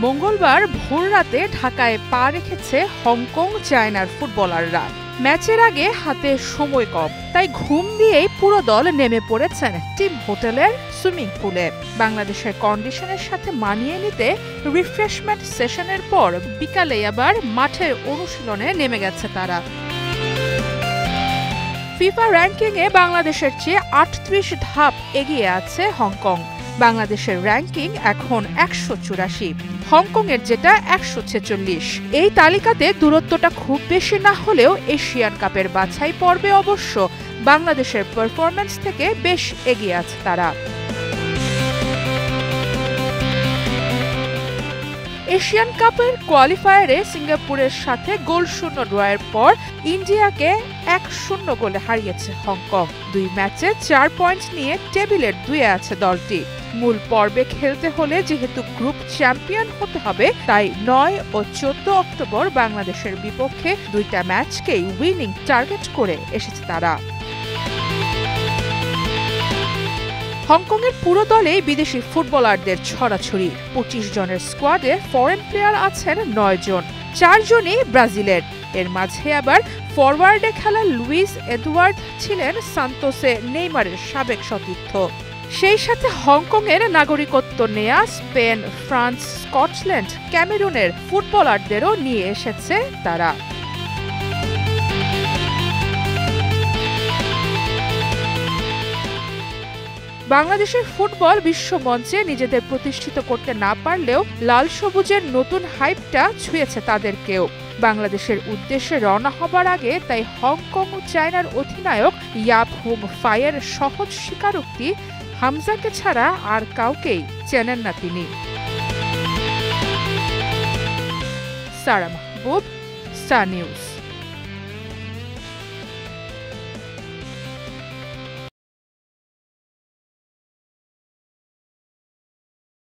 মঙ্গলবার ভোররাতে ঢাকায় পা রেখেছে হংকং চায়নার ফুটবলাররা। ম্যাচের আগে হাতে সময় কম, তাই ঘুম দিয়েই পুরো দল নেমে পড়েছেন টিম হোটেলের সুইমিং পুলে। বাংলাদেশের কন্ডিশনের সাথে মানিয়ে নিতে রিফ্রেশমেন্ট সেশনের পর বিকালে আবার মাঠের অনুশীলনে নেমে গেছে তারা। ফিফা র্যাঙ্কিংয়ে বাংলাদেশের চেয়ে ৩৮ ধাপ এগিয়ে আছে হংকং। বাংলাদেশের র্যাঙ্কিং এখন ১৮৪, হংকংয়ের যেটা ১৪৬। এই তালিকাতে দূরত্বটা খুব বেশি না হলেও এশিয়ান কাপের বাছাই পর্বে অবশ্য বাংলাদেশের পারফরম্যান্স থেকে বেশ এগিয়ে আছে তারা। এশিয়ান কাপের কোয়ালিফায়ারে সিঙ্গাপুরের সাথে গোলশূন্য ড্রয়ের পর ইন্ডিয়াকে ১-০ গোলে হারিয়েছে হংকং। ২ ম্যাচে ৪ পয়েন্ট নিয়ে টেবিলের ২-এ আছে দলটি। মূল পর্বে খেলতে হলে যেহেতু গ্রুপ চ্যাম্পিয়ন হতে হবে, তাই ৯ ও ১৪ অক্টোবর বাংলাদেশের বিপক্ষে ২টা ম্যাচকেই উইনিং টার্গেট করে এসেছে তারা। হংকংয়ের পুরো দলে বিদেশি ফুটবলারদের ছড়াছড়ি। ২৫ জনের স্কোয়াডে ফরেন প্লেয়ার আছেন ৯ জন, ৪ জনই ব্রাজিলের। এর মাঝে আবার ফরওয়ার্ডে খেলা লুইস এডওয়ার্ড ছিলেন সান্তোসে নেইমারের সাবেক সতীর্থ। সেই সাথে হংকংয়ের নাগরিকত্ব নেয়া স্পেন, ফ্রান্স, স্কটল্যান্ড, ক্যামেরুনের ফুটবলারদেরও নিয়ে এসেছে তারা। বাংলাদেশের ফুটবল বিশ্বমঞ্চে নিজেদের প্রতিষ্ঠিত করতে না পারলেও লাল সবুজের নতুন হাইপটা ছুঁয়েছে তাদেরকেও। বাংলাদেশের উদ্দেশ্যে রওনা হবার আগে তাই হংকং ও চায়নার অধিনায়ক ইয়াপ হুং ফাইয়ের সহজ স্বীকারোক্তি, হামজাকে ছাড়া আর কাউকেই চেনেন না তিনি। সারা মাহবুব, স্টার নিউজ।